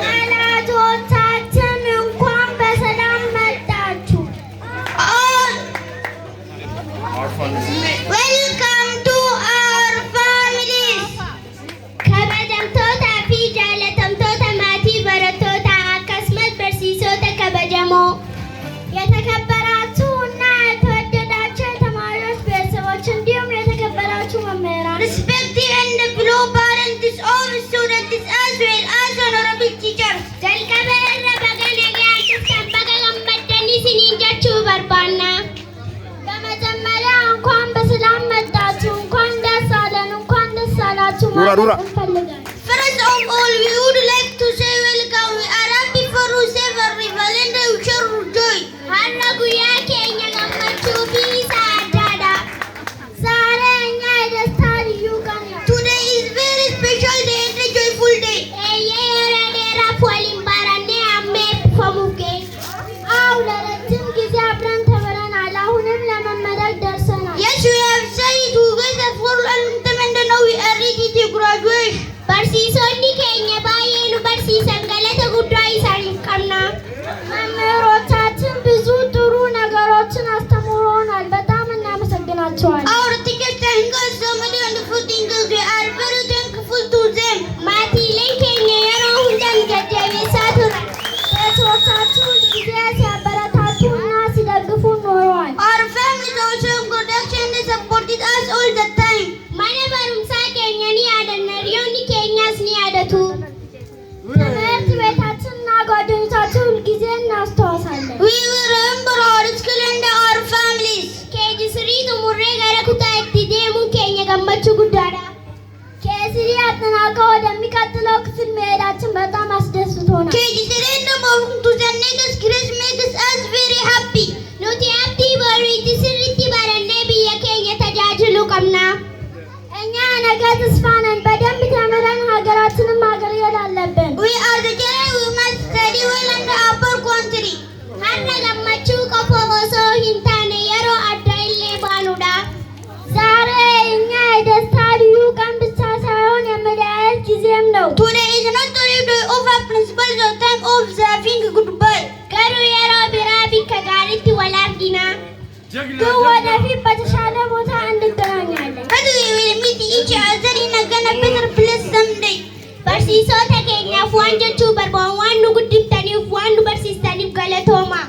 ወላጆቻችን እንኳን በሰላም መጣችሁ። Welcome to our families. kabajamtoota fi jaalatamtoota maatii barattoota akkasumas barsiisota kabajamoo የተከበራችሁና የተወደዳችሁ የተማሪዎች ቤተሰቦች እንዲሁም የተከበራችሁ መምህራን respected and below parents of students as well as honorable teachers jalqabeerra baganagaatti sabbaga gammaddanii siniin jechuu barbaanna በመጀመሪያ እንኳን በሰላም መጣችሁ እንኳን ደስ አለን እንኳን ደስ አላችሁ ማለት እንፈልጋለን First of all we would like to say welcome we are happy for you several and we shall joy har'a guyyaa keenya gammachuu fi saadaadha saarenya ደስታ ልዩ ቀን ነው Today is very special day and a joyful day yeroo dheeraaf waliin barannee amma eebbifamuuf geenye አዎ ለረጅም ጊዜ አብረን ተምረናል አሁንም ለመመረቅ ደርሰናል Yes we have studied together for a long time and now we are ready to graduate barsiisonni keenya baay'ee nu barsiisan galata guddaa isaaniif qabna መምህሮቻችን ብዙ ጥሩ ነገሮችን አስተምረውናል በጣም እናመሰግናቸዋለን Our teachers thank us so many wonderful things we are very thankful to them ማቲileen keenya yeroo hunda jajjabeessaa turan ቤተሰቦቻችን ጊዜ ሲያበረታቱና ሲደግፉን ኖረዋል Our family also encouraged and supported us all the time mana barumsaa keenya ni yaadanna hiriyoonni keenyas ni yaadatu ትምህርት ቤታችንና ጓደኞቻችን ሁልጊዜ እናስታውሳለን We will remember our school and our families keeji sirii xumurree gara kutaa itti deemuun keenya gammachuu guddaadha keesrii አጠናቀው ወደሚቀጥለው ክፍል መሄዳችን በጣም አስደስቶናል keeji sireen namoonni tuutannee gaskires makes us very happy nuti abdii boriitti sirriitti barannee biyya keenya tajaajiluu qabna እኛ ነገ ተስፋ ነን በደንብ ተምረን ሀገራችንን ማገልገል አለብን We are the children we must study well and our country har'a gammachuu qofa osoo hin taane yeroo adda illee baanuudha ዛሬ እኛ የደስታ ልዩ ቀን ብቻ ሳይሆን የመለያየት ጊዜም ነው Today is not only day of happiness but the time of saying goodbye garuu yeroo biraa bakka gaariitti wal argina ግን ወደፊት በተሻለ ቦታ እንገናኛለን But we will meet each other in a better place someday barsiisota keenyaaf waan jechuu barbaadu waan nu guddiftaniif waan nu barsiistaniif galatooma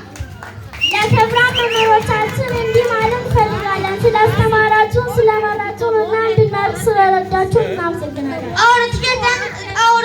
ለክብራን መምህሮቻችን እንዲህ ማለት እንፈልጋለን ስላስተማራችሁን ስለመራችሁን እና እንድናድግ ስለረዳችሁን እናመሰግናለን Our